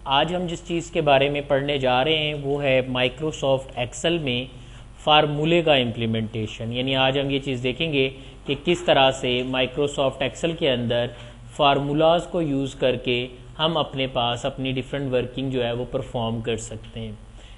आज हम जिस चीज़ के बारे में पढ़ने जा रहे हैं वो है माइक्रोसॉफ्ट एक्सेल में फार्मूले का इम्प्लीमेंटेशन। यानी आज हम ये चीज़ देखेंगे कि किस तरह से माइक्रोसॉफ्ट एक्सेल के अंदर फार्मूलाज को यूज़ करके हम अपने पास अपनी डिफरेंट वर्किंग जो है वो परफॉर्म कर सकते हैं।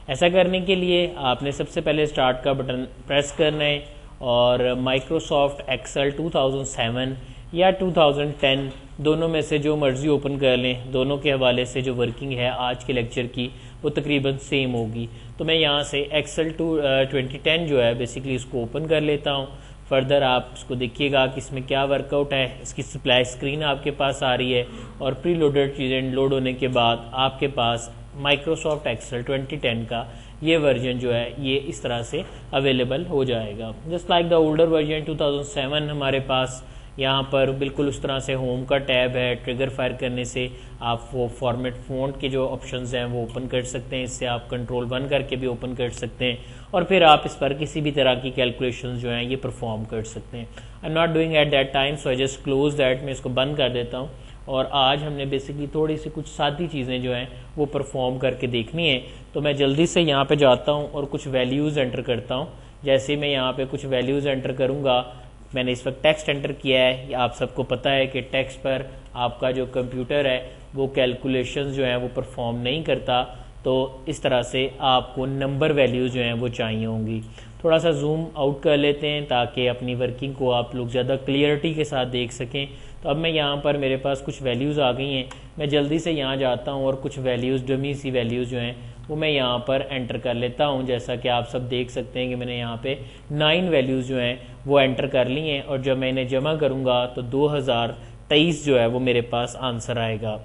ऐसा करने के लिए आपने सबसे पहले स्टार्ट का बटन प्रेस करना है और माइक्रोसॉफ्ट एक्सेल 2007 या 2010 दोनों में से जो मर्ज़ी ओपन कर लें। दोनों के हवाले से जो वर्किंग है आज के लेक्चर की वो तकरीबन सेम होगी। तो मैं यहाँ से एक्सेल 2010 जो है बेसिकली इसको ओपन कर लेता हूँ। फर्दर आप इसको देखिएगा कि इसमें क्या वर्कआउट है। इसकी सप्लाई स्क्रीन आपके पास आ रही है और प्री लोडेड चीज़ें लोड होने के बाद आपके पास माइक्रोसॉफ्ट एक्सेल 2010 का ये वर्जन जो है ये इस तरह से अवेलेबल हो जाएगा। Just like the older version 2007 हमारे पास यहाँ पर बिल्कुल उस तरह से होम का टैब है। ट्रिगर फायर करने से आप वो फॉर्मेट फ़ॉन्ट के जो ऑप्शंस हैं वो ओपन कर सकते हैं। इससे आप कंट्रोल 1 करके भी ओपन कर सकते हैं और फिर आप इस पर किसी भी तरह की कैलकुलेशंस जो हैं ये परफॉर्म कर सकते हैं। I am not doing at that time so I just close that. मैं इसको बंद कर देता हूँ और आज हमने बेसिकली थोड़ी सी कुछ सादी चीज़ें जो हैं वो परफॉर्म करके देखनी है। तो मैं जल्दी से यहाँ पे जाता हूँ और कुछ वैल्यूज़ एंटर करता हूँ। जैसे मैं यहाँ पे कुछ वैल्यूज़ एंटर करूँगा, मैंने इस वक्त टेक्स्ट एंटर किया है। आप सबको पता है कि टेक्स्ट पर आपका जो कंप्यूटर है वो कैलकुलेशंस जो हैं वो परफॉर्म नहीं करता। तो इस तरह से आपको नंबर वैल्यूज़ जो हैं वो चाहिए होंगी। थोड़ा सा जूम आउट कर लेते हैं ताकि अपनी वर्किंग को आप लोग ज़्यादा क्लियरिटी के साथ देख सकें। तो अब मैं यहाँ पर मेरे पास कुछ वैल्यूज़ आ गई हैं। मैं जल्दी से यहाँ जाता हूँ और कुछ वैल्यूज़ डमी सी वैल्यूज़ जो हैं वो मैं यहाँ पर एंटर कर लेता हूँ। जैसा कि आप सब देख सकते हैं कि मैंने यहाँ पे 9 वैल्यूज़ जो हैं वो एंटर कर ली हैं और जब मैं इन्हें जमा करूँगा तो 2023 जो है वो मेरे पास आंसर आएगा।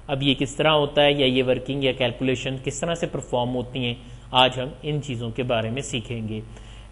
अब ये किस तरह होता है या ये वर्किंग या कैलकुलेशन किस तरह से परफॉर्म होती हैं, आज हम इन चीज़ों के बारे में सीखेंगे।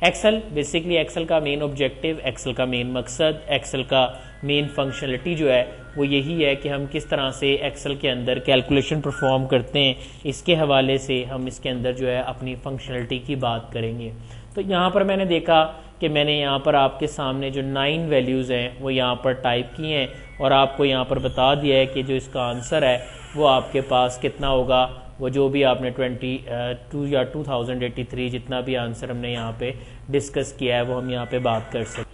एक्सेल बेसिकली एक्सेल का मेन ऑब्जेक्टिव, एक्सेल का मेन मकसद, एक्सेल का मेन फंक्शनलिटी जो है वो यही है कि हम किस तरह से एक्सेल के अंदर कैलकुलेशन परफॉर्म करते हैं। इसके हवाले से हम इसके अंदर जो है अपनी फंक्शनलिटी की बात करेंगे। तो यहाँ पर मैंने देखा कि मैंने यहाँ पर आपके सामने जो 9 वैल्यूज़ हैं वो यहाँ पर टाइप की हैं और आपको यहाँ पर बता दिया है कि जो इसका आंसर है वो आपके पास कितना होगा। वो जो भी आपने 22 या 2083 जितना भी आंसर हमने यहाँ पे डिस्कस किया है वो हम यहाँ पे बात कर सकते हैं।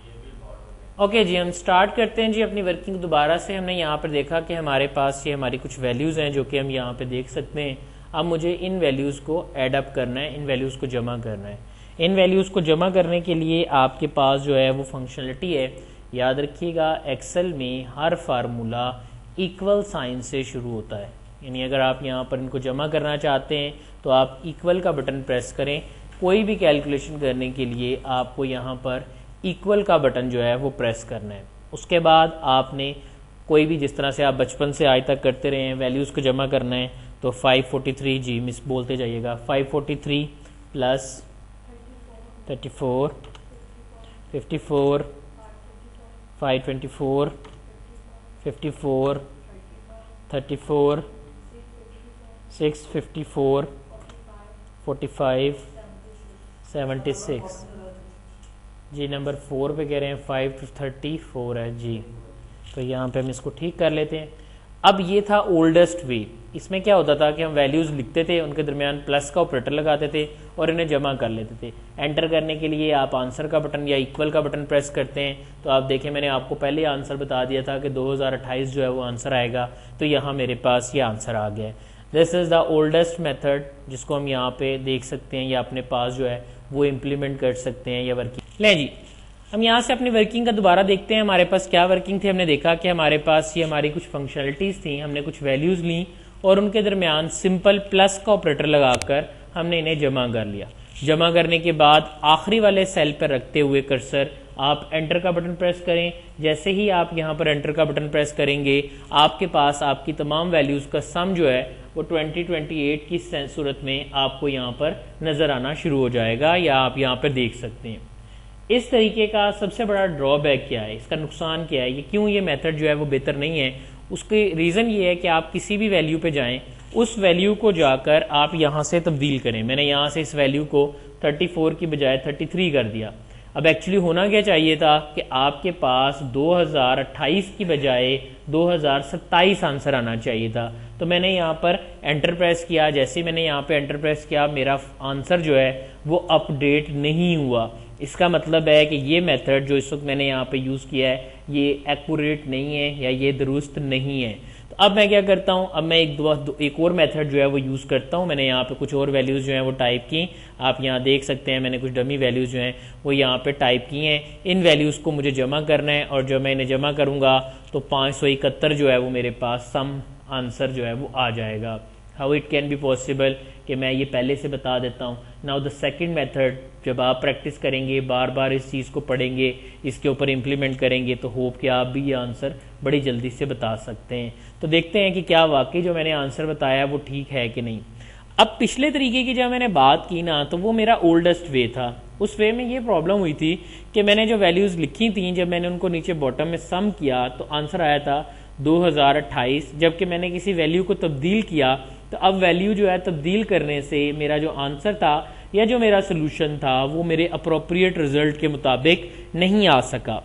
ओके जी, हम स्टार्ट करते हैं जी अपनी वर्किंग दोबारा से। हमने यहाँ पर देखा कि हमारे पास ये हमारी कुछ वैल्यूज़ हैं जो कि हम यहाँ पे देख सकते हैं। अब मुझे इन वैल्यूज़ को ऐड अप करना है, इन वैल्यूज़ को जमा करना है। इन वैल्यूज़ को जमा करने के लिए आपके पास जो है वो फंक्शनलिटी है। याद रखिएगा एक्सेल में हर फार्मूला इक्वल साइन से शुरू होता है। यानी अगर आप यहाँ पर इनको जमा करना चाहते हैं तो आप इक्वल का बटन प्रेस करें। कोई भी कैलकुलेशन करने के लिए आपको यहाँ पर इक्वल का बटन जो है वो प्रेस करना है। उसके बाद आपने कोई भी जिस तरह से आप बचपन से आज तक करते रहे हैं वैल्यूज़ को जमा करना है। तो 543 जी मिस बोलते जाइएगा, 543 प्लस 34 54 524 54 34 654 45 76 जी, नंबर 4 पे कह रहे हैं 534 है जी। तो यहाँ पे हम इसको ठीक कर लेते हैं। अब ये था ओल्डेस्ट वे। इसमें क्या होता था कि हम वैल्यूज़ लिखते थे, उनके दरमियान प्लस का ऑपरेटर लगाते थे और इन्हें जमा कर लेते थे। एंटर करने के लिए आप आंसर का बटन या इक्वल का बटन प्रेस करते हैं। तो आप देखें मैंने आपको पहले आंसर बता दिया था कि 2028 जो है वो आंसर आएगा। तो यहाँ मेरे पास ये आंसर आ गया है। This is the oldest method जिसको हम यहाँ पे देख सकते हैं या अपने पास जो है वो इम्प्लीमेंट कर सकते हैं या वर्किंग। लें जी, हम यहाँ से अपनी वर्किंग का दोबारा देखते हैं हमारे पास क्या वर्किंग थी। हमने देखा कि हमारे पास ये हमारी कुछ फंक्शनलिटीज़ थी। हमने कुछ वैल्यूज़ ली और उनके दरमियान सिंपल प्लस का ऑपरेटर लगाकर हमने इन्हें जमा कर लिया। जमा करने के बाद आखिरी वाले सेल पर रखते हुए कर्सर आप एंटर का बटन प्रेस करें। जैसे ही आप यहाँ पर एंटर का बटन प्रेस करेंगे आपके पास आपकी तमाम वैल्यूज़ का सम जो है वो 2028 की सूरत में आपको यहाँ पर नज़र आना शुरू हो जाएगा या आप यहाँ पर देख सकते हैं। इस तरीके का सबसे बड़ा ड्रॉबैक क्या है, इसका नुकसान क्या है, ये क्यों ये मेथड जो है वो बेहतर नहीं है। उसके रीज़न ये है कि आप किसी भी वैल्यू पे जाएं, उस वैल्यू को जाकर आप यहाँ से तब्दील करें। मैंने यहाँ से इस वैल्यू को 34 की बजाय 33 कर दिया। अब एक्चुअली होना क्या चाहिए था कि आपके पास 2028 की बजाय 2027 आंसर आना चाहिए था। तो मैंने यहाँ पर एंटर प्रेस किया, जैसे ही मैंने यहाँ पे एंटर प्रेस किया मेरा आंसर जो है वो अपडेट नहीं हुआ। इसका मतलब है कि ये मेथड जो इस वक्त मैंने यहाँ पे यूज़ किया है ये एक्यूरेट नहीं है या ये दुरुस्त नहीं है। तो अब मैं क्या करता हूँ, अब मैं एक और मेथड जो है वो यूज़ करता हूँ। मैंने यहाँ पे कुछ और वैल्यूज़ जो हैं वो टाइप की, आप यहाँ देख सकते हैं मैंने कुछ डमी वैल्यूज़ जो हैं वो यहाँ पे टाइप की हैं। इन वैल्यूज़ को मुझे जमा करना है और जब मैं इन्हें जमा करूँगा तो 571 जो है वो मेरे पास सम आंसर जो है वो आ जाएगा। How it can be possible कि मैं ये पहले से बता देता हूँ। नाउ द सेकंड मेथड, जब आप प्रैक्टिस करेंगे, बार बार इस चीज़ को पढ़ेंगे, इसके ऊपर इम्प्लीमेंट करेंगे तो होप कि आप भी ये आंसर बड़ी जल्दी से बता सकते हैं। तो देखते हैं कि क्या वाकई जो मैंने आंसर बताया वो ठीक है कि नहीं। अब पिछले तरीके की जब मैंने बात की ना तो वो मेरा ओल्डेस्ट वे था। उस वे में ये प्रॉब्लम हुई थी कि मैंने जो वैल्यूज़ लिखी थी जब मैंने उनको नीचे बॉटम में सम किया तो आंसर आया था 2028, जबकि मैंने किसी वैल्यू को तब्दील किया तो अब वैल्यू जो है तब्दील करने से मेरा जो आंसर था या जो मेरा सोल्यूशन था वो मेरे अप्रोप्रिएट रिजल्ट के मुताबिक नहीं आ सका।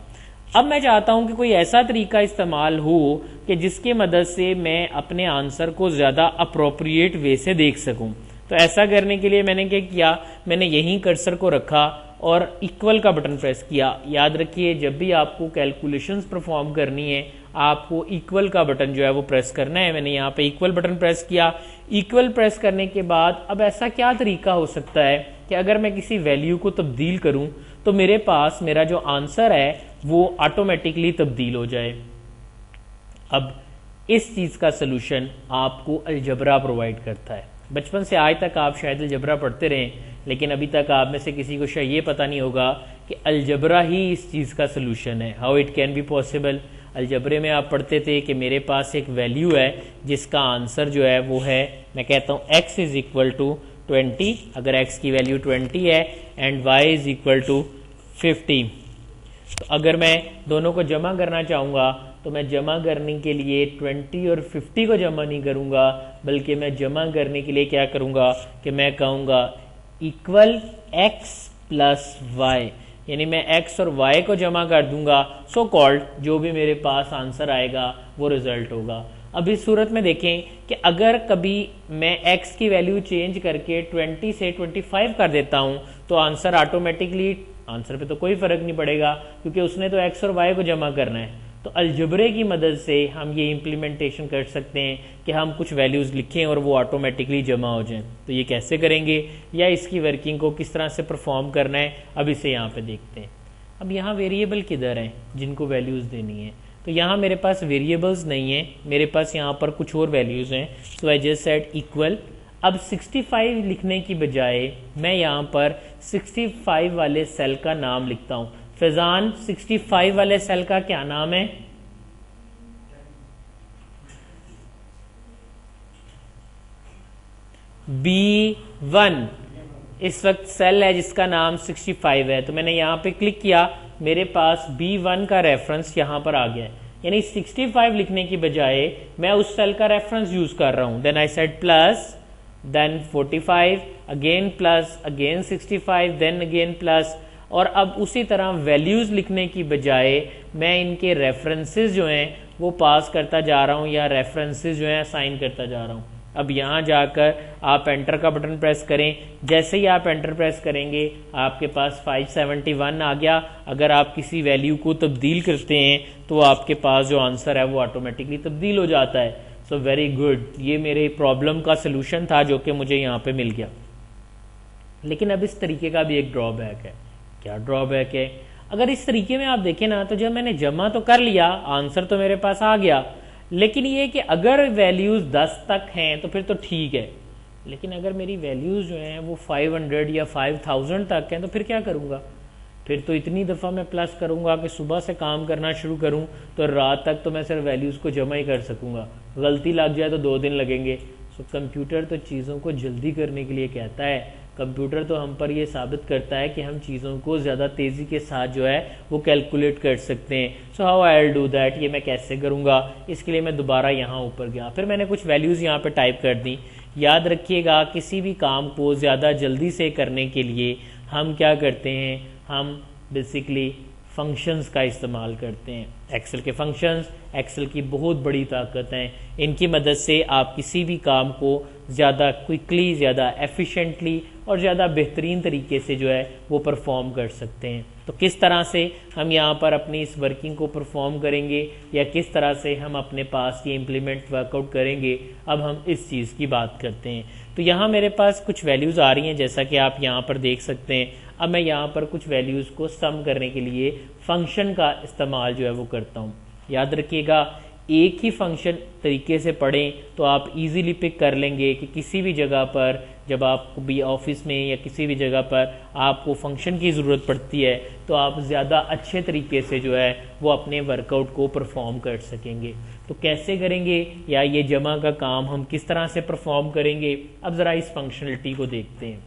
अब मैं चाहता हूं कि कोई ऐसा तरीका इस्तेमाल हो कि जिसके मदद से मैं अपने आंसर को ज़्यादा अप्रोप्रिएट वे से देख सकूं। तो ऐसा करने के लिए मैंने क्या किया, मैंने यहीं कर्सर को रखा और इक्वल का बटन प्रेस किया। याद रखिए जब भी आपको कैलकुलेशंस परफॉर्म करनी है आपको इक्वल का बटन जो है वो प्रेस करना है। मैंने यहाँ पे इक्वल बटन प्रेस किया। इक्वल प्रेस करने के बाद अब ऐसा क्या तरीका हो सकता है कि अगर मैं किसी वैल्यू को तब्दील करूं तो मेरे पास मेरा जो आंसर है वो ऑटोमेटिकली तब्दील हो जाए। अब इस चीज़ का सलूशन आपको अलजबरा प्रोवाइड करता है। बचपन से आज तक आप शायद अलजबरा पढ़ते रहें लेकिन अभी तक आप में से किसी को शायद ये पता नहीं होगा कि अलजबरा ही इस चीज़ का सलूशन है। How it can be possible. Algebra में आप पढ़ते थे कि मेरे पास एक वैल्यू है जिसका आंसर जो है वो है, मैं कहता हूँ x इज इक्वल टू 20, अगर x की वैल्यू 20 है and y is equal to 50। तो अगर मैं दोनों को जमा करना चाहूँगा तो मैं जमा करने के लिए 20 और 50 को जमा नहीं करूँगा बल्कि मैं जमा करने के लिए क्या करूँगा कि मैं कहूँगा इक्वल x प्लस y, यानी मैं x और y को जमा कर दूंगा। सो कॉल्ड जो भी मेरे पास आंसर आएगा वो रिजल्ट होगा। अब इस सूरत में देखें कि अगर कभी मैं x की वैल्यू चेंज करके 20 से 25 कर देता हूं तो आंसर ऑटोमेटिकली, आंसर पे तो कोई फर्क नहीं पड़ेगा क्योंकि उसने तो x और y को जमा करना है। तो अलजबरे की मदद से हम ये इम्प्लीमेंटेशन कर सकते हैं कि हम कुछ वैल्यूज़ लिखें और वो ऑटोमेटिकली जमा हो जाएं। तो ये कैसे करेंगे या इसकी वर्किंग को किस तरह से परफॉर्म करना है अब इसे यहाँ पे देखते हैं। अब यहाँ वेरिएबल किधर हैं जिनको वैल्यूज़ देनी है, तो यहाँ मेरे पास वेरिएबल्स नहीं है, मेरे पास यहाँ पर कुछ और वैल्यूज़ हैं। सो आई जस्ट सेड इक्वल। अब 65 लिखने की बजाय मैं यहाँ पर 65 वाले सेल का नाम लिखता हूँ। फैजान 65 वाले सेल का क्या नाम है? B1 इस वक्त सेल है जिसका नाम 65 है। तो मैंने यहाँ पे क्लिक किया, मेरे पास B1 का रेफरेंस यहाँ पर आ गया है, यानी 65 लिखने की बजाय मैं उस सेल का रेफरेंस यूज कर रहा हूं। Then I said plus, then 45, again plus, again 65, then again plus. और अब उसी तरह वैल्यूज लिखने की बजाय मैं इनके रेफरेंसेस जो हैं वो पास करता जा रहा हूं या रेफरेंसेस जो हैं असाइन करता जा रहा हूं। अब यहाँ जाकर आप एंटर का बटन प्रेस करें, जैसे ही आप एंटर प्रेस करेंगे आपके पास 571 आ गया। अगर आप किसी वैल्यू को तब्दील करते हैं तो आपके पास जो आंसर है वो ऑटोमेटिकली तब्दील हो जाता है। सो वेरी गुड, ये मेरे प्रॉब्लम का सलूशन था जो कि मुझे यहाँ पे मिल गया। लेकिन अब इस तरीके का भी एक ड्रॉबैक है। क्या ड्रॉबैक है? अगर इस तरीके में आप देखें ना तो जब मैंने जमा तो कर लिया, आंसर तो मेरे पास आ गया, लेकिन ये कि अगर वैल्यूज 10 तक हैं तो फिर तो ठीक है, लेकिन अगर मेरी वैल्यूज जो हैं वो 500 या 5000 तक हैं तो फिर क्या करूँगा? फिर तो इतनी दफ़ा मैं प्लस करूँगा कि सुबह से काम करना शुरू करूँ तो रात तक तो मैं सिर्फ वैल्यूज़ को जमा ही कर सकूँगा। गलती लग जाए तो 2 दिन लगेंगे। सो कंप्यूटर तो चीज़ों को जल्दी करने के लिए कहता है, कंप्यूटर तो हम पर ये साबित करता है कि हम चीज़ों को ज़्यादा तेज़ी के साथ जो है वो कैलकुलेट कर सकते हैं। So how I will do that, ये मैं कैसे करूँगा? इसके लिए मैं दोबारा यहाँ ऊपर गया, फिर मैंने कुछ वैल्यूज़ यहाँ पे टाइप कर दी। याद रखिएगा, किसी भी काम को ज़्यादा जल्दी से करने के लिए हम क्या करते हैं, हम बेसिकली फंक्शंस का इस्तेमाल करते हैं। एक्सेल के फंक्शंस एक्सेल की बहुत बड़ी ताकत हैं, इनकी मदद से आप किसी भी काम को ज़्यादा क्विकली, ज़्यादा एफिशिएंटली और ज़्यादा बेहतरीन तरीके से जो है वो परफॉर्म कर सकते हैं। तो किस तरह से हम यहाँ पर अपनी इस वर्किंग को परफॉर्म करेंगे या किस तरह से हम अपने पास ये इम्प्लीमेंट वर्कआउट करेंगे, अब हम इस चीज़ की बात करते हैं। तो यहाँ मेरे पास कुछ वैल्यूज़ आ रही हैं जैसा कि आप यहाँ पर देख सकते हैं। अब मैं यहाँ पर कुछ वैल्यूज़ को सम करने के लिए फंक्शन का इस्तेमाल जो है वो करता हूँ। याद रखिएगा, एक ही फंक्शन तरीके से पढ़ें तो आप इजीली पिक कर लेंगे कि किसी भी जगह पर जब आप भी ऑफिस में या किसी भी जगह पर आपको फंक्शन की ज़रूरत पड़ती है तो आप ज़्यादा अच्छे तरीके से जो है वो अपने वर्कआउट को परफॉर्म कर सकेंगे। तो कैसे करेंगे या ये जमा का काम हम किस तरह से परफॉर्म करेंगे, अब ज़रा इस फंक्शनलिटी को देखते हैं।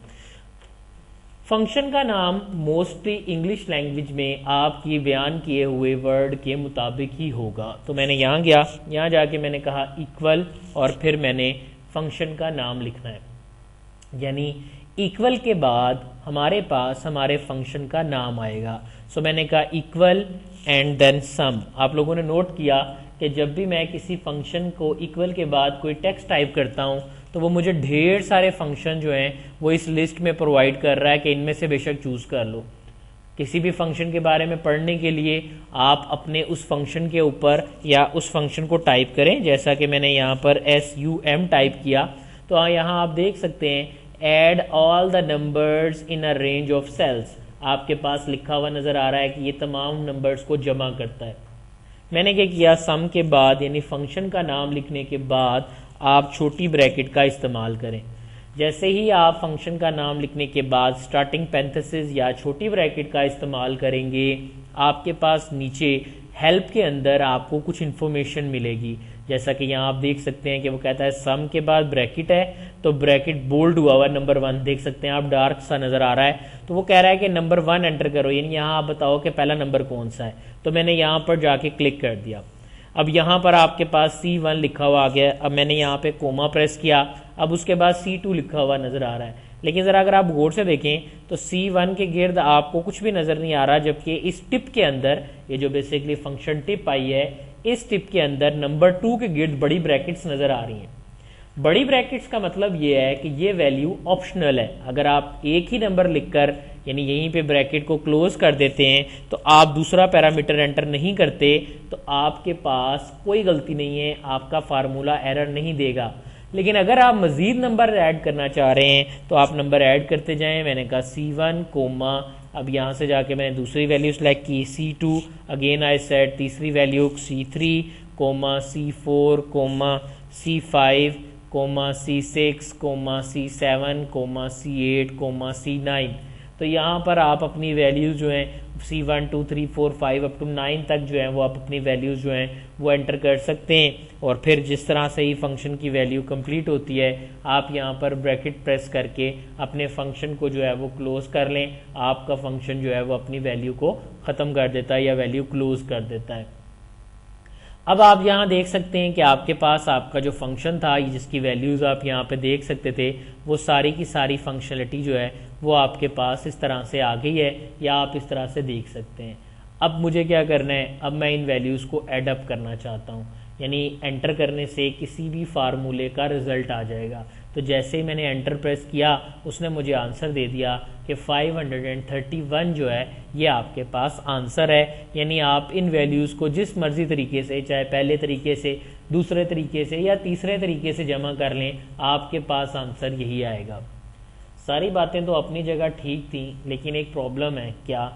फंक्शन का नाम मोस्टली इंग्लिश लैंग्वेज में आपकी बयान किए हुए वर्ड के मुताबिक ही होगा। तो मैंने यहाँ गया, यहाँ जाके मैंने कहा इक्वल और फिर मैंने फंक्शन का नाम लिखना है, यानी इक्वल के बाद हमारे पास हमारे फंक्शन का नाम आएगा। सो मैंने कहा इक्वल एंड देन सम। आप लोगों ने नोट किया कि जब भी मैं किसी फंक्शन को इक्वल के बाद कोई टेक्स्ट टाइप करता हूँ तो वो मुझे ढेर सारे फंक्शन जो हैं वो इस लिस्ट में प्रोवाइड कर रहा है कि इनमें से बेशक चूज़ कर लो। किसी भी फंक्शन के बारे में पढ़ने के लिए आप अपने उस फंक्शन के ऊपर या उस फंक्शन को टाइप करें, जैसा कि मैंने यहाँ पर SUM टाइप किया। तो यहाँ आप देख सकते हैं add all the numbers in a range of cells. आपके पास लिखा हुआ नज़र आ रहा है कि ये तमाम नंबर्स को जमा करता है। मैंने क्या किया, सम के बाद यानी फंक्शन का नाम लिखने के बाद आप छोटी ब्रैकेट का इस्तेमाल करें। जैसे ही आप फंक्शन का नाम लिखने के बाद स्टार्टिंग पैरेंथेसिस या छोटी ब्रैकेट का इस्तेमाल करेंगे, आपके पास नीचे हेल्प के अंदर आपको कुछ इन्फॉर्मेशन मिलेगी। जैसा कि यहाँ आप देख सकते हैं कि वो कहता है सम के बाद ब्रैकेट है, तो ब्रैकेट बोल्ड हुआ हुआ नंबर 1 देख सकते हैं आप, डार्क सा नज़र आ रहा है। तो वो कह रहा है कि नंबर 1 एंटर करो, यानी यहाँ आप बताओ कि पहला नंबर कौन सा है। तो मैंने यहाँ पर जाके क्लिक कर दिया। अब यहाँ पर आपके पास C1 लिखा हुआ आ गया। अब मैंने यहाँ पे कोमा प्रेस किया, अब उसके बाद C2 लिखा हुआ नज़र आ रहा है। लेकिन ज़रा अगर आप गौर से देखें तो C1 के गिर्द आपको कुछ भी नज़र नहीं आ रहा, जबकि इस टिप के अंदर, ये जो बेसिकली फंक्शन टिप आई है, इस टिप के अंदर नंबर 2 के गिर्द बड़ी ब्रैकेट्स नज़र आ रही हैं। बड़ी ब्रैकेट्स का मतलब ये है कि ये वैल्यू ऑप्शनल है। अगर आप एक ही नंबर लिखकर यानी यहीं पे ब्रैकेट को क्लोज कर देते हैं तो आप दूसरा पैरामीटर एंटर नहीं करते तो आपके पास कोई गलती नहीं है, आपका फार्मूला एरर नहीं देगा। लेकिन अगर आप मजीद नंबर ऐड करना चाह रहे हैं तो आप नंबर ऐड करते जाएं। मैंने कहा C1 कोमा, अब यहाँ से जाके मैंने दूसरी वैल्यू सेलेक्ट की C2, अगेन आई सेट तीसरी value C3 comma C4 comma C5 comma C6 comma C7 comma C8 comma C9। तो यहाँ पर आप अपनी वैल्यूज़ जो हैं C1 2 3 4 5 अप टू 9 तक जो है वो आप अपनी वैल्यूज़ जो हैं वो एंटर कर सकते हैं। और फिर जिस तरह से ही फंक्शन की वैल्यू कंप्लीट होती है आप यहाँ पर ब्रैकेट प्रेस करके अपने फंक्शन को जो है वो क्लोज कर लें। आपका फंक्शन जो है वो अपनी वैल्यू को ख़त्म कर देता है या वैल्यू क्लोज कर देता है। अब आप यहाँ देख सकते हैं कि आपके पास आपका जो फंक्शन था जिसकी वैल्यूज़ आप यहाँ पे देख सकते थे वो सारी की सारी फंक्शनलिटी जो है वो आपके पास इस तरह से आ गई है या आप इस तरह से देख सकते हैं। अब मुझे क्या करना है, अब मैं इन वैल्यूज़ को एड अप करना चाहता हूँ, यानी एंटर करने से किसी भी फार्मूले का रिजल्ट आ जाएगा। तो जैसे ही मैंने एंटर प्रेस किया उसने मुझे आंसर दे दिया कि 531 जो है ये आपके पास आंसर है। यानी आप इन वैल्यूज़ को जिस मर्जी तरीके से, चाहे पहले तरीके से, दूसरे तरीके से या तीसरे तरीके से जमा कर लें, आपके पास आंसर यही आएगा। सारी बातें तो अपनी जगह ठीक थी, लेकिन एक प्रॉब्लम है। क्या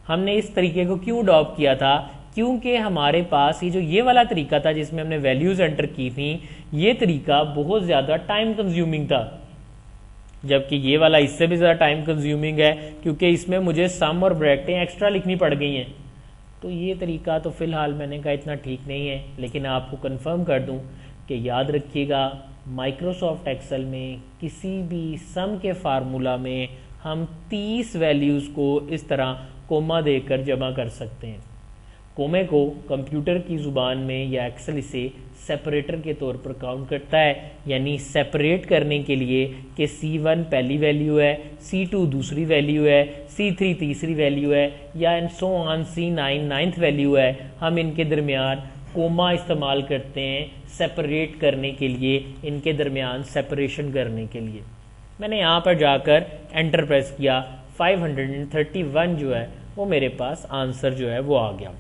हमने इस तरीके को क्यों अडॉप्ट किया था? क्योंकि हमारे पास ये वाला तरीका था जिसमें हमने वैल्यूज एंटर की थी, ये तरीका बहुत ज़्यादा टाइम कंज्यूमिंग था, जबकि ये वाला इससे भी ज़्यादा टाइम कंज्यूमिंग है क्योंकि इसमें मुझे सम और ब्रैकेटें एक्स्ट्रा लिखनी पड़ गई हैं। तो ये तरीका तो फ़िलहाल मैंने कहा इतना ठीक नहीं है, लेकिन आपको कंफर्म कर दूं कि याद रखिएगा माइक्रोसॉफ्ट एक्सेल में किसी भी सम के फार्मूला में हम 30 वैल्यूज़ को इस तरह कोमा देकर जमा कर सकते हैं। कोमे को कंप्यूटर की ज़ुबान में या एक्सेल इसे सेपरेटर के तौर पर काउंट करता है, यानी सेपरेट करने के लिए कि C1 पहली वैल्यू है, C2 दूसरी वैल्यू है, C3 तीसरी वैल्यू है, या and so on C9 ninth value है। हम इनके दरमियान कोमा इस्तेमाल करते हैं सेपरेट करने के लिए, इनके दरमियान सेपरेशन करने के लिए। मैंने यहाँ पर जाकर एंटर प्रेस किया, 531 जो है वो मेरे पास आंसर जो है वो आ गया।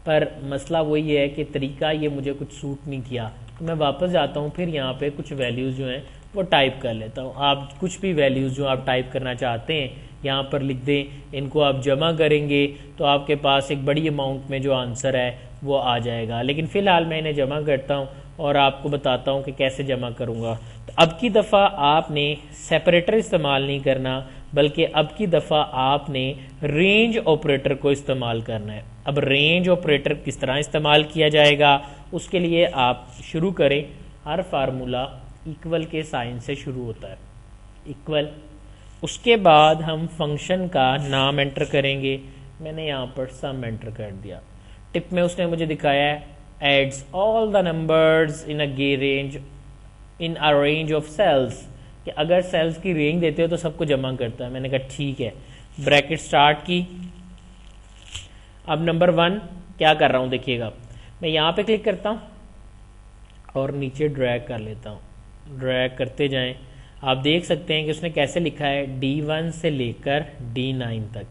पर मसला वही है कि तरीका ये मुझे कुछ सूट नहीं किया, तो मैं वापस जाता हूँ, फिर यहाँ पे कुछ वैल्यूज़ जो हैं वो टाइप कर लेता हूँ। आप कुछ भी वैल्यूज़ जो आप टाइप करना चाहते हैं यहाँ पर लिख दें, इनको आप जमा करेंगे तो आपके पास एक बड़ी अमाउंट में जो आंसर है वो आ जाएगा। लेकिन फ़िलहाल मैं इन्हें जमा करता हूँ और आपको बताता हूँ कि कैसे जमा करूँगा। तो अब की दफ़ा आपने सेपरेटर इस्तेमाल नहीं करना, बल्कि अब की दफ़ा आपने रेंज ऑपरेटर को इस्तेमाल करना है। अब रेंज ऑपरेटर किस तरह इस्तेमाल किया जाएगा, उसके लिए आप शुरू करें, हर फार्मूला इक्वल के साइन से शुरू होता है, इक्वल। उसके बाद हम फंक्शन का नाम एंटर करेंगे। मैंने यहाँ पर सम एंटर कर दिया। टिप में उसने मुझे दिखाया है adds all the numbers in a गे range in a range of cells, कि अगर सेल्स की रेंज देते हो तो सबको जमा करता है। मैंने कहा ठीक है, ब्रैकेट स्टार्ट की। अब नंबर 1 क्या कर रहा हूँ देखिएगा, मैं यहाँ पे क्लिक करता हूँ और नीचे ड्रैग कर लेता हूँ। ड्रैग करते जाएं, आप देख सकते हैं कि उसने कैसे लिखा है D1 से लेकर D9 तक।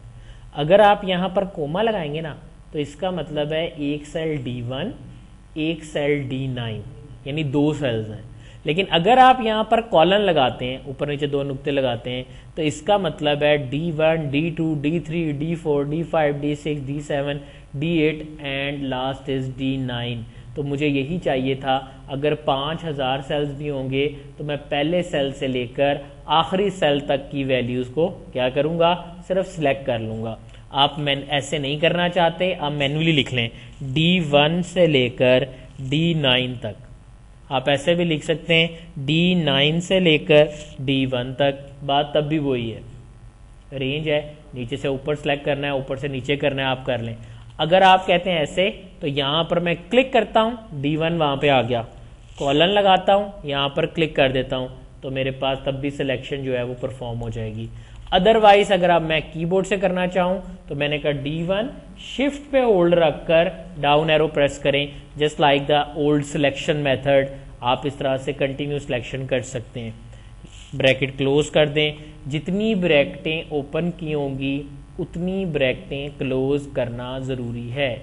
अगर आप यहाँ पर कोमा लगाएंगे ना तो इसका मतलब है एक सेल D1 एक सेल D9, यानी 2 सेल्स हैं। लेकिन अगर आप यहाँ पर कॉलन लगाते हैं, ऊपर नीचे 2 नुक्ते लगाते हैं, तो इसका मतलब है D1 D2 D3 D4 D5 D6 D7 D8 and last is D9। तो मुझे यही चाहिए था। अगर 5000 सेल्स भी होंगे तो मैं पहले सेल से लेकर आखिरी सेल तक की वैल्यूज़ को क्या करूँगा, सिर्फ सिलेक्ट कर लूँगा। आप ऐसे नहीं करना चाहते, आप मैन्युअली लिख लें D1 से लेकर D9 तक। आप ऐसे भी लिख सकते हैं D9 से लेकर D1 तक, बात तब भी वही है। रेंज है, नीचे से ऊपर सेलेक्ट करना है, ऊपर से नीचे करना है, आप कर लें। अगर आप कहते हैं ऐसे, तो यहाँ पर मैं क्लिक करता हूँ, D1 वहाँ पे आ गया, कॉलन लगाता हूँ, यहाँ पर क्लिक कर देता हूँ, तो मेरे पास तब भी सिलेक्शन जो है वो परफॉर्म हो जाएगी। अदरवाइज अगर आप मैं कीबोर्ड से करना चाहूँ तो मैंने कहा D1 शिफ्ट पे होल्ड रखकर डाउन एरो प्रेस करें, just like the old selection method. आप इस तरह से कंटिन्यू सिलेक्शन कर सकते हैं। ब्रैकेट क्लोज कर दें, जितनी ब्रैकेटें ओपन की होंगी उतनी ब्रैकेटें क्लोज करना ज़रूरी है।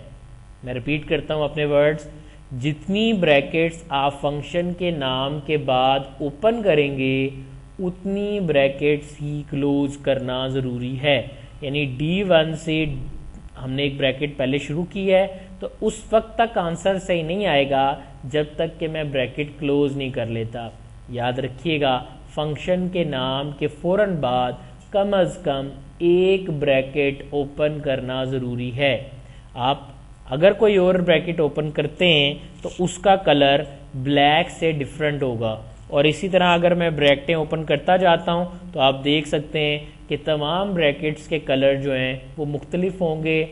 मैं रिपीट करता हूँ अपने वर्ड्स, जितनी ब्रैकेट्स आप फंक्शन के नाम के बाद ओपन करेंगे उतनी ब्रैकेट्स ही क्लोज करना ज़रूरी है। यानी D1 से हमने एक ब्रैकेट पहले शुरू की है, तो उस वक्त तक आंसर सही नहीं आएगा जब तक कि मैं ब्रैकेट क्लोज नहीं कर लेता। याद रखिएगा, फंक्शन के नाम के फ़ौरन बाद कम अज़ कम एक ब्रैकेट ओपन करना ज़रूरी है। आप अगर कोई और ब्रैकेट ओपन करते हैं तो उसका कलर ब्लैक से डिफरेंट होगा, और इसी तरह अगर मैं ब्रैकेटें ओपन करता जाता हूं तो आप देख सकते हैं कि तमाम ब्रैकेट्स के कलर जो हैं वो मुख्तलिफ होंगे।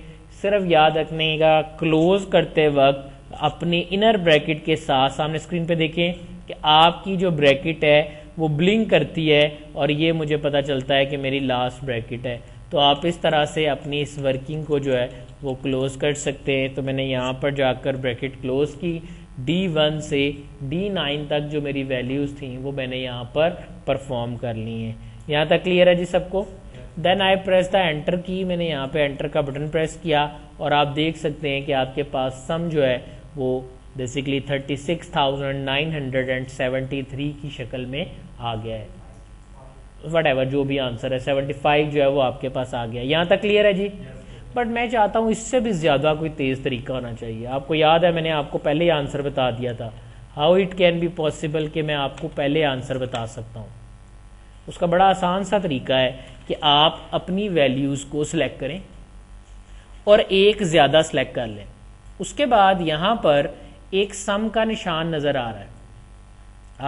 सिर्फ याद रखने का, क्लोज करते वक्त अपनी इनर ब्रैकेट के साथ सामने स्क्रीन पे देखें कि आपकी जो ब्रैकेट है वो ब्लिंक करती है, और ये मुझे पता चलता है कि मेरी लास्ट ब्रैकेट है। तो आप इस तरह से अपनी इस वर्किंग को जो है वो क्लोज कर सकते हैं। तो मैंने यहाँ पर जाकर ब्रैकेट क्लोज की, D1 से D9 तक जो मेरी वैल्यूज़ थी वो मैंने यहाँ पर परफॉर्म कर ली हैं। यहाँ तक क्लियर है जी सबको? Then I press the enter key, मैंने यहाँ पे एंटर का बटन प्रेस किया और आप देख सकते हैं कि आपके पास सम जो है वो बेसिकली 36,973 की शक्ल में आ गया है। वटएवर जो भी आंसर है 75 जो है वो आपके पास आ गया। यहाँ तक क्लियर है जी? बट मैं चाहता हूँ इससे भी ज़्यादा कोई तेज़ तरीका होना चाहिए। आपको याद है मैंने आपको पहले ही आंसर बता दिया था, how it can be possible कि मैं आपको पहले आंसर बता सकता हूँ। उसका बड़ा आसान सा तरीका है कि आप अपनी वैल्यूज़ को सिलेक्ट करें और एक ज़्यादा सिलेक्ट कर लें। उसके बाद यहाँ पर एक सम का निशान नज़र आ रहा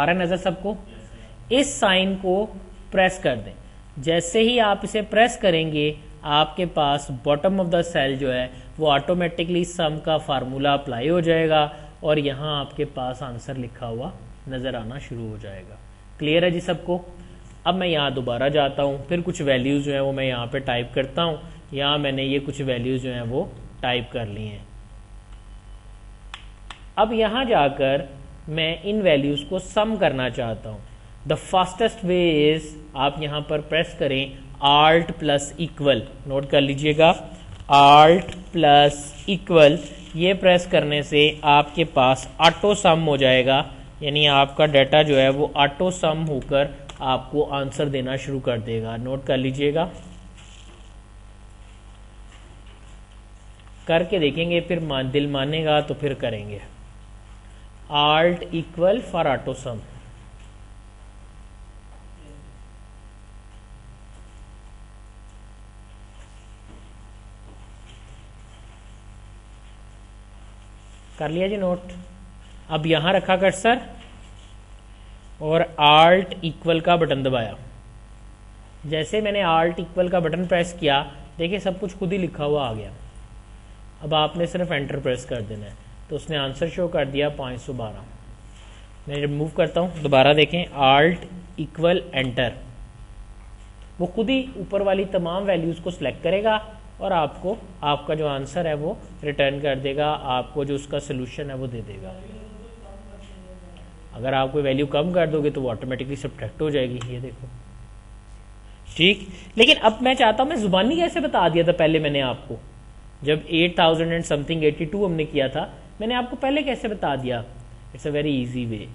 है, नज़र सबको? इस साइन को प्रेस कर दें। जैसे ही आप इसे प्रेस करेंगे आपके पास बॉटम ऑफ द सेल जो है वो ऑटोमेटिकली सम का फार्मूला अप्लाई हो जाएगा और यहाँ आपके पास आंसर लिखा हुआ नज़र आना शुरू हो जाएगा। क्लियर है जी सबको? अब मैं यहाँ दोबारा जाता हूँ, फिर कुछ वैल्यूज़ जो है वो मैं यहाँ पे टाइप करता हूँ। यहाँ मैंने ये कुछ वैल्यूज़ जो हैं वो टाइप कर ली हैं। अब यहाँ जाकर मैं इन वैल्यूज़ को सम करना चाहता हूँ। द फास्टेस्ट वे इज, आप यहाँ पर प्रेस करें आल्ट प्लस इक्वल, नोट कर लीजिएगा, आल्ट प्लस इक्वल। ये प्रेस करने से आपके पास ऑटो सम हो जाएगा, यानी आपका डाटा जो है वो ऑटो सम होकर आपको आंसर देना शुरू कर देगा। नोट कर लीजिएगा, करके देखेंगे, फिर दिल मानेगा तो फिर करेंगे। आल्ट इक्वल फॉर ऑटो सम, कर लिया जी नोट। अब यहां रखा कर्सर और आल्ट इक्वल का बटन दबाया। जैसे मैंने आल्ट इक्वल का बटन प्रेस किया, देखिए सब कुछ खुद ही लिखा हुआ आ गया। अब आपने सिर्फ एंटर प्रेस कर देना है, तो उसने आंसर शो कर दिया 512। मैं रिमूव करता हूँ, दोबारा देखें, आल्ट इक्वल एंटर, वो खुद ही ऊपर वाली तमाम वैल्यूज़ को सिलेक्ट करेगा और आपको आपका जो आंसर है वो रिटर्न कर देगा, आपको जो उसका सोल्यूशन है वो दे देगा। अगर आप कोई वैल्यू कम कर दोगे तो वो ऑटोमेटिकली सब्ट्रैक्ट हो जाएगी, ये देखो, ठीक। लेकिन अब मैं चाहता हूँ, मैं जुबानी कैसे बता दिया था पहले मैंने आपको, जब 8000 एंड समथिंग 82 हमने किया था, मैंने आपको पहले कैसे बता दिया। It's a very easy way.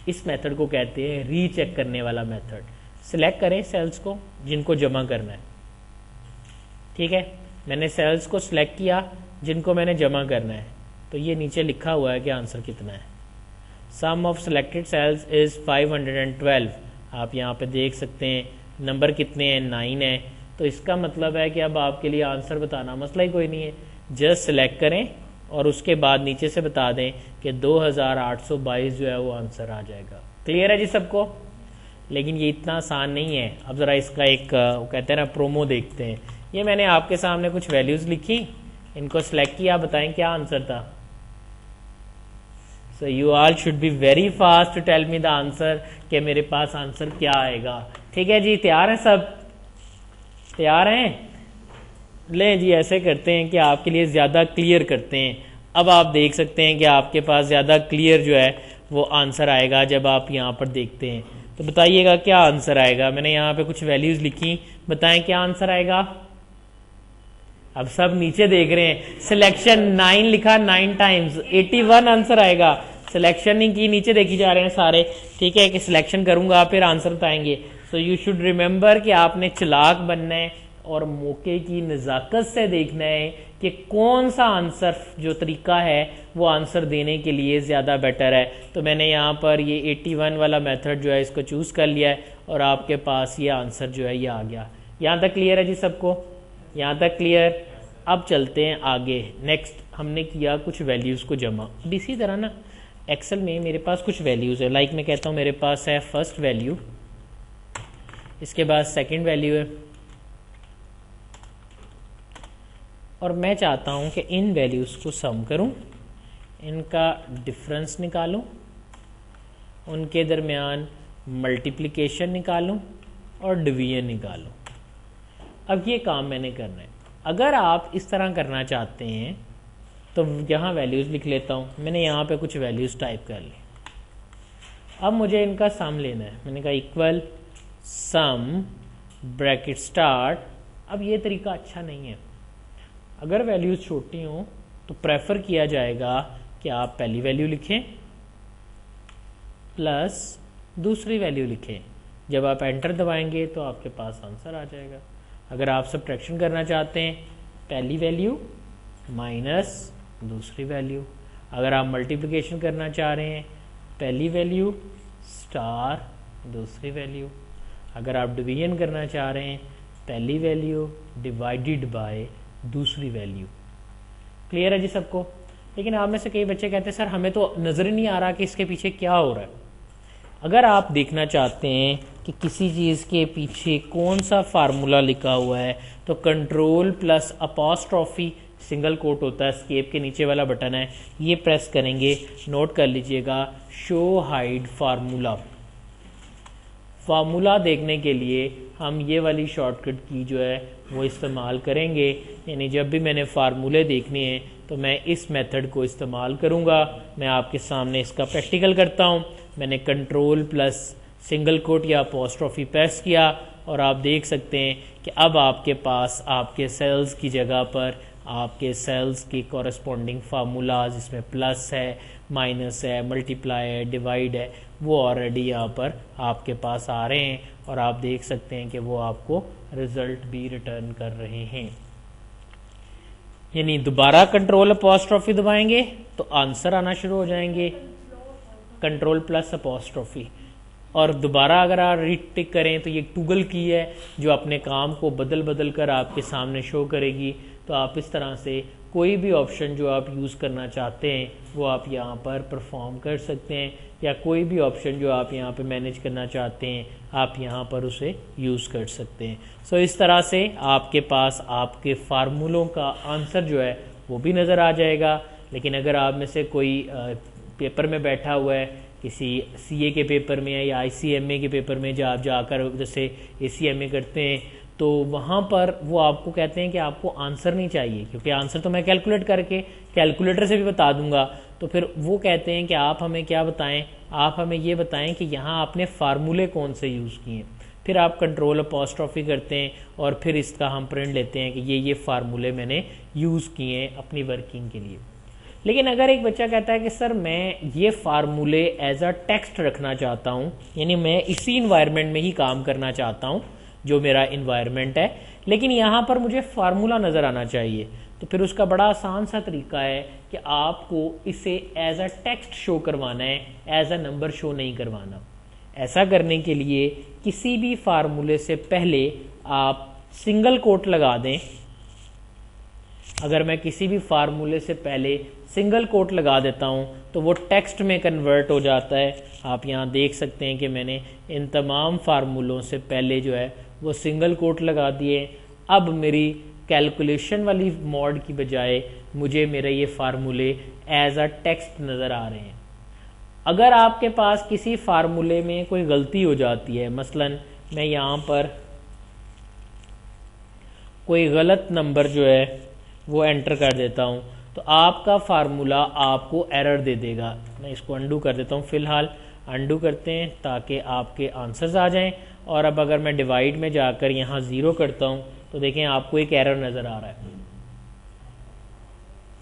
इस मेथड को कहते हैं रीचेक करने वाला मेथड। सिलेक्ट करें सेल्स को जिनको जमा करना है, ठीक है। मैंने सेल्स को सिलेक्ट किया जिनको मैंने जमा करना है, तो ये नीचे लिखा हुआ है कि आंसर कितना है। सम ऑफ सिलेक्टेड सेल्स इज 512। आप यहाँ पे देख सकते हैं नंबर कितने हैं, 9 है। तो इसका मतलब है कि अब आपके लिए आंसर बताना मसला ही कोई नहीं है, जस्ट सिलेक्ट करें और उसके बाद नीचे से बता दें कि 2822 जो है वो आंसर आ जाएगा। क्लियर है जी सबको? लेकिन ये इतना आसान नहीं है। अब ज़रा इसका एक वो कहते हैं ना प्रोमो देखते हैं। ये मैंने आपके सामने कुछ वैल्यूज़ लिखी, इनको सिलेक्ट किया, बताएं क्या आंसर था। So you all should be very fast to tell me the answer, कि मेरे पास आंसर क्या आएगा। ठीक है जी, तैयार हैं सब? तैयार हैं? लें जी, ऐसे करते हैं कि आपके लिए ज़्यादा क्लियर करते हैं। अब आप देख सकते हैं कि आपके पास ज़्यादा क्लियर जो है वो आंसर आएगा जब आप यहाँ पर देखते हैं। तो बताइएगा क्या आंसर आएगा। मैंने यहाँ पे कुछ वैल्यूज़ लिखी, बताएं क्या आंसर आएगा। अब सब नीचे देख रहे हैं, सिलेक्शन 9 लिखा 9 टाइम्स, 81 आंसर आएगा। सिलेक्शन ही की, नीचे देखी जा रहे हैं सारे, ठीक है, कि सिलेक्शन करूंगा फिर आंसर बताएंगे। सो यू शुड रिमेंबर कि आपने चालाक बनना है और मौके की नज़ाकत से देखना है कि कौन सा आंसर जो तरीका है वो आंसर देने के लिए ज़्यादा बेटर है। तो मैंने यहाँ पर ये 81 वाला मेथड जो है इसको चूज़ कर लिया है और आपके पास ये आंसर जो है ये आ गया। यहाँ तक क्लियर है जी सबको? यहाँ तक क्लियर? अब चलते हैं आगे। नेक्स्ट हमने किया कुछ वैल्यूज़ को जमा। अब इसी तरह ना एक्सेल में मेरे पास कुछ वैल्यूज़ है, लाइक मैं कहता हूँ मेरे पास है फर्स्ट वैल्यू, इसके बाद सेकंड वैल्यू है, और मैं चाहता हूं कि इन वैल्यूज़ को सम करूं, इनका डिफरेंस निकालूं, उनके दरमियान मल्टीप्लिकेशन निकालूं और डिवीजन निकालूं। अब ये काम मैंने करना है। अगर आप इस तरह करना चाहते हैं तो यहाँ वैल्यूज़ लिख लेता हूं। मैंने यहाँ पे कुछ वैल्यूज़ टाइप कर ली। अब मुझे इनका सम लेना है। मैंने कहा इक्वल सम ब्रैकेट स्टार्ट। अब ये तरीका अच्छा नहीं है। अगर वैल्यूज़ छोटी हों तो प्रेफर किया जाएगा कि आप पहली वैल्यू लिखें प्लस दूसरी वैल्यू लिखें। जब आप एंटर दबाएंगे तो आपके पास आंसर आ जाएगा। अगर आप सब्ट्रैक्शन करना चाहते हैं, पहली वैल्यू माइनस दूसरी वैल्यू। अगर आप मल्टीप्लिकेशन करना चाह रहे हैं, पहली वैल्यू स्टार दूसरी वैल्यू। अगर आप डिवीजन करना चाह रहे हैं, पहली वैल्यू डिवाइडेड बाय दूसरी वैल्यू। क्लियर है जी सबको? लेकिन आप में से कई बच्चे कहते हैं सर हमें तो नज़र ही नहीं आ रहा कि इसके पीछे क्या हो रहा है। अगर आप देखना चाहते हैं कि किसी चीज़ के पीछे कौन सा फार्मूला लिखा हुआ है, तो control plus apostrophe single quote होता है, एस्केप के नीचे वाला बटन है, ये प्रेस करेंगे, नोट कर लीजिएगा, शो हाइड फार्मूला। फार्मूला देखने के लिए हम ये वाली शॉर्टकट की जो है वो इस्तेमाल करेंगे, यानी जब भी मैंने फार्मूले देखने हैं तो मैं इस मेथड को इस्तेमाल करूँगा। मैं आपके सामने इसका प्रैक्टिकल करता हूँ। मैंने कंट्रोल प्लस सिंगल कोट या अपॉस्ट्रॉफी प्रेस किया और आप देख सकते हैं कि अब आपके पास आपके सेल्स की जगह पर आपके सेल्स की कॉरस्पॉन्डिंग फार्मूलाज, जिसमें प्लस है, माइनस है, मल्टीप्लाई है, डिवाइड है, वो ऑलरेडी यहाँ पर आपके पास आ रहे हैं और आप देख सकते हैं कि वो आपको रिजल्ट भी रिटर्न कर रहे हैं। यानी दोबारा कंट्रोल अपॉस्ट्रॉफी दबाएंगे तो आंसर आना शुरू हो जाएंगे, कंट्रोल प्लस अपॉस्ट्रॉफी। और दोबारा अगर आप रीटिक करें तो ये टूगल की है जो अपने काम को बदल बदल कर आपके सामने शो करेगी। तो आप इस तरह से कोई भी ऑप्शन जो आप यूज़ करना चाहते हैं वो आप यहाँ पर परफॉर्म कर सकते हैं, या कोई भी ऑप्शन जो आप यहाँ पे मैनेज करना चाहते हैं आप यहाँ पर उसे यूज़ कर सकते हैं। सो इस तरह से आपके पास आपके फार्मूलों का आंसर जो है वो भी नज़र आ जाएगा। लेकिन अगर आप में से कोई पेपर में बैठा हुआ है, किसी सीए के पेपर में या आईसीएमए के पेपर में, जब आप जाकर जैसे एसीएमए करते हैं तो वहाँ पर वो आपको कहते हैं कि आपको आंसर नहीं चाहिए, क्योंकि आंसर तो मैं कैलकुलेट करके कैलकुलेटर से भी बता दूंगा। तो फिर वो कहते हैं कि आप हमें क्या बताएं, आप हमें ये बताएं कि यहाँ आपने फार्मूले कौन से यूज़ किए। फिर आप कंट्रोल अपॉस्ट्रॉफी करते हैं और फिर इसका हम प्रिंट लेते हैं कि ये फार्मूले मैंने यूज़ किए हैं अपनी वर्किंग के लिए। लेकिन अगर एक बच्चा कहता है कि सर मैं ये फार्मूले एज अ टेक्स्ट रखना चाहता हूँ, यानी मैं इसी इन्वायरमेंट में ही काम करना चाहता हूँ जो मेरा इन्वायरमेंट है, लेकिन यहाँ पर मुझे फार्मूला नज़र आना चाहिए, तो फिर उसका बड़ा आसान सा तरीका है कि आपको इसे एज अ टेक्स्ट शो करवाना है, एज अ नंबर शो नहीं करवाना। ऐसा करने के लिए किसी भी फार्मूले से पहले आप सिंगल कोट लगा दें। अगर मैं किसी भी फार्मूले से पहले सिंगल कोट लगा देता हूं तो वो टेक्स्ट में कन्वर्ट हो जाता है। आप यहाँ देख सकते हैं कि मैंने इन तमाम फार्मूलों से पहले जो है वो सिंगल कोट लगा दिए। अब मेरी कैलकुलेशन वाली मोड की बजाय मुझे मेरे ये फार्मूले एज अ टेक्स्ट नज़र आ रहे हैं। अगर आपके पास किसी फार्मूले में कोई गलती हो जाती है, मसलन मैं यहाँ पर कोई गलत नंबर जो है वो एंटर कर देता हूँ तो आपका फार्मूला आपको एरर दे देगा। मैं इसको अंडू कर देता हूँ, फिलहाल अंडू करते हैं ताकि आपके आंसर्स आ जाएं। और अब अगर मैं डिवाइड में जाकर यहाँ 0 करता हूँ तो देखें आपको एक एरर नज़र आ रहा है।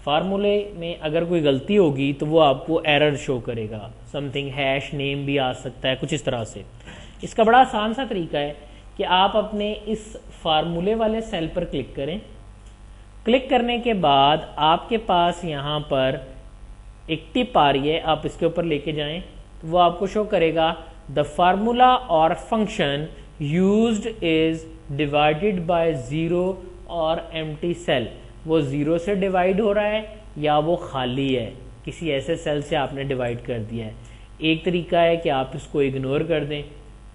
फार्मूले में अगर कोई गलती होगी तो वो आपको एरर शो करेगा, समथिंग हैश नेम भी आ सकता है, कुछ इस तरह से। इसका बड़ा आसान सा तरीका है कि आप अपने इस फार्मूले वाले सेल पर क्लिक करें। क्लिक करने के बाद आपके पास यहाँ पर एक टिप आ रही है, आप इसके ऊपर लेके जाएं तो वो आपको शो करेगा द फार्मूला और function used is divided by 0 और एम्प्टी सेल। वो 0 से डिवाइड हो रहा है या वो खाली है, किसी ऐसे सेल से आपने डिवाइड कर दिया है। एक तरीका है कि आप इसको इग्नोर कर दें,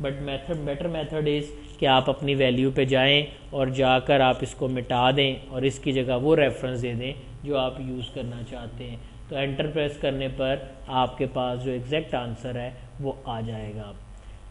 बट बेटर मेथड इज़ कि आप अपनी वैल्यू पे जाएं और जाकर आप इसको मिटा दें और इसकी जगह वो रेफरेंस दे दें जो आप यूज़ करना चाहते हैं। तो एंटर प्रेस करने पर आपके पास जो एग्जैक्ट आंसर है वो आ जाएगा।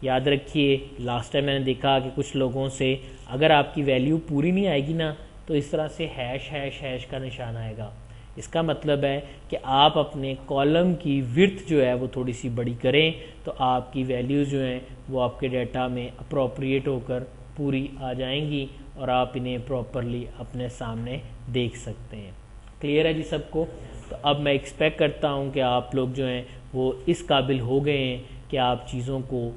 याद रखिए, लास्ट टाइम मैंने देखा कि कुछ लोगों से अगर आपकी वैल्यू पूरी नहीं आएगी ना तो इस तरह से हैश हैश हैश का निशान आएगा। इसका मतलब है कि आप अपने कॉलम की विड्थ जो है वो थोड़ी सी बड़ी करें तो आपकी वैल्यूज़ जो हैं वो आपके डाटा में अप्रोप्रिएट होकर पूरी आ जाएंगी और आप इन्हें प्रॉपरली अपने सामने देख सकते हैं। क्लियर है जी सबको? तो अब मैं एक्सपेक्ट करता हूँ कि आप लोग जो हैं वो इस काबिल हो गए हैं कि आप चीज़ों को